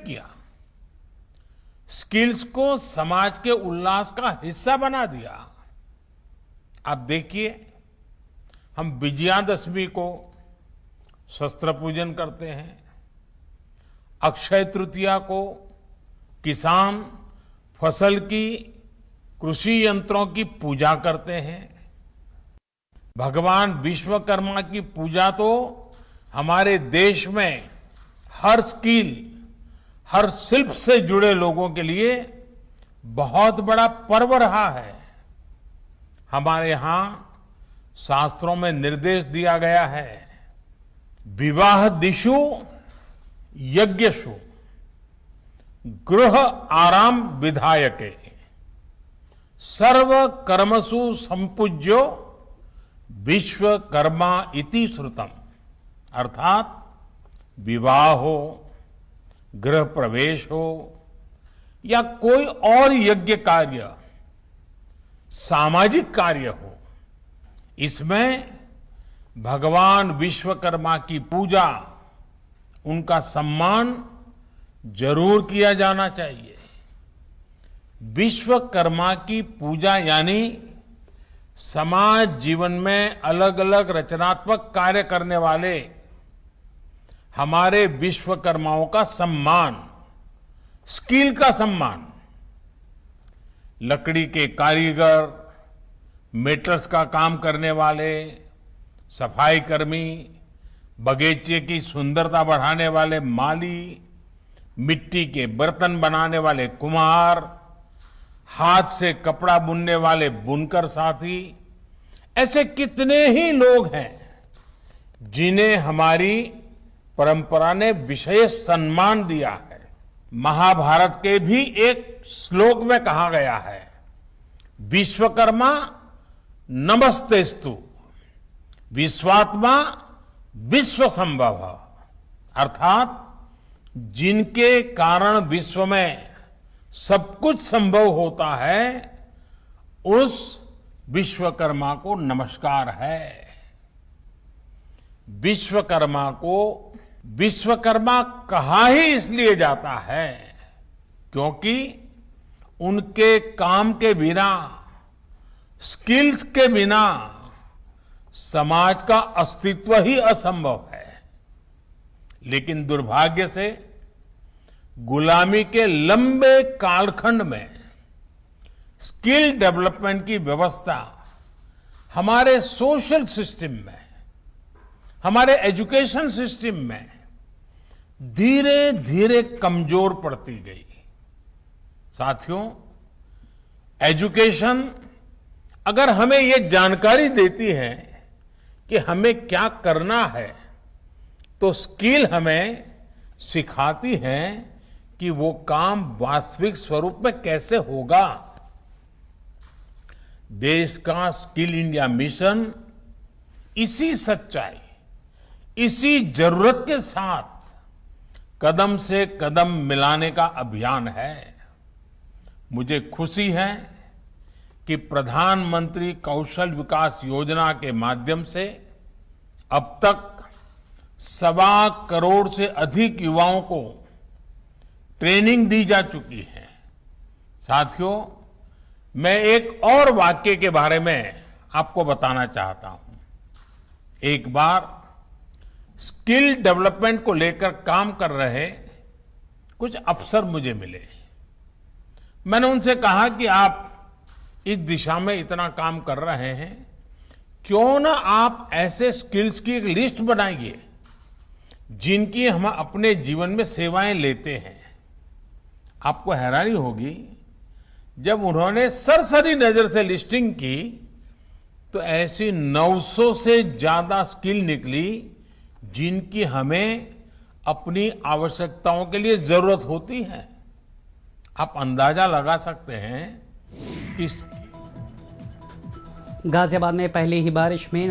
किया, स्किल्स को समाज के उल्लास का हिस्सा बना दिया। आप देखिए, हम विजयादशमी को शस्त्र पूजन करते हैं, अक्षय तृतीया को किसान फसल की कृषि यंत्रों की पूजा करते हैं, भगवान विश्वकर्मा की पूजा तो हमारे देश में हर स्किल, हर शिल्प से जुड़े लोगों के लिए बहुत बड़ा पर्व रहा है। हमारे यहां शास्त्रों में निर्देश दिया गया है, विवाह दिशु यज्ञशु गृह आराम विधायके सर्व कर्मसु संपूज्यो विश्वकर्मा इति श्रुतम। अर्थात विवाह हो, गृह प्रवेश हो या कोई और यज्ञ कार्य, सामाजिक कार्य हो, इसमें भगवान विश्वकर्मा की पूजा, उनका सम्मान जरूर किया जाना चाहिए। विश्वकर्मा की पूजा यानी समाज जीवन में अलग अलग रचनात्मक कार्य करने वाले हमारे विश्वकर्माओं का सम्मान, स्किल का सम्मान। लकड़ी के कारीगर, मेटल्स का काम करने वाले, सफाई कर्मी, बगीचे की सुंदरता बढ़ाने वाले माली, मिट्टी के बर्तन बनाने वाले कुम्हार, हाथ से कपड़ा बुनने वाले बुनकर साथी, ऐसे कितने ही लोग हैं जिन्हें हमारी परंपरा ने विशेष सम्मान दिया है। महाभारत के भी एक श्लोक में कहा गया है, विश्वकर्मा नमस्तेस्तु विश्वात्मा विश्व संभव। अर्थात जिनके कारण विश्व में सब कुछ संभव होता है, उस विश्वकर्मा को नमस्कार है। विश्वकर्मा को विश्वकर्मा कहा ही इसलिए जाता है क्योंकि उनके काम के बिना, स्किल्स के बिना समाज का अस्तित्व ही असंभव है। लेकिन दुर्भाग्य से गुलामी के लंबे कालखंड में स्किल डेवलपमेंट की व्यवस्था हमारे सोशल सिस्टम में, हमारे एजुकेशन सिस्टम में धीरे धीरे कमजोर पड़ती गई। साथियों, एजुकेशन अगर हमें यह जानकारी देती है कि हमें क्या करना है, तो स्किल हमें सिखाती है कि वो काम वास्तविक स्वरूप में कैसे होगा। देश का स्किल इंडिया मिशन इसी सच्चाई, इसी जरूरत के साथ कदम से कदम मिलाने का अभियान है। मुझे खुशी है कि प्रधानमंत्री कौशल विकास योजना के माध्यम से अब तक 1.25 करोड़ से अधिक युवाओं को ट्रेनिंग दी जा चुकी है। साथियों, मैं एक और वाक्य के बारे में आपको बताना चाहता हूं। एक बार स्किल डेवलपमेंट को लेकर काम कर रहे कुछ अफसर मुझे मिले। मैंने उनसे कहा कि आप इस दिशा में इतना काम कर रहे हैं, क्यों ना आप ऐसे स्किल्स की एक लिस्ट बनाइए जिनकी हम अपने जीवन में सेवाएं लेते हैं। आपको हैरानी होगी, जब उन्होंने सरसरी नजर से लिस्टिंग की तो ऐसी 900 से ज्यादा स्किल निकली जिनकी हमें अपनी आवश्यकताओं के लिए जरूरत होती है। आप अंदाजा लगा सकते हैं कि गाजियाबाद में पहली ही बारिश में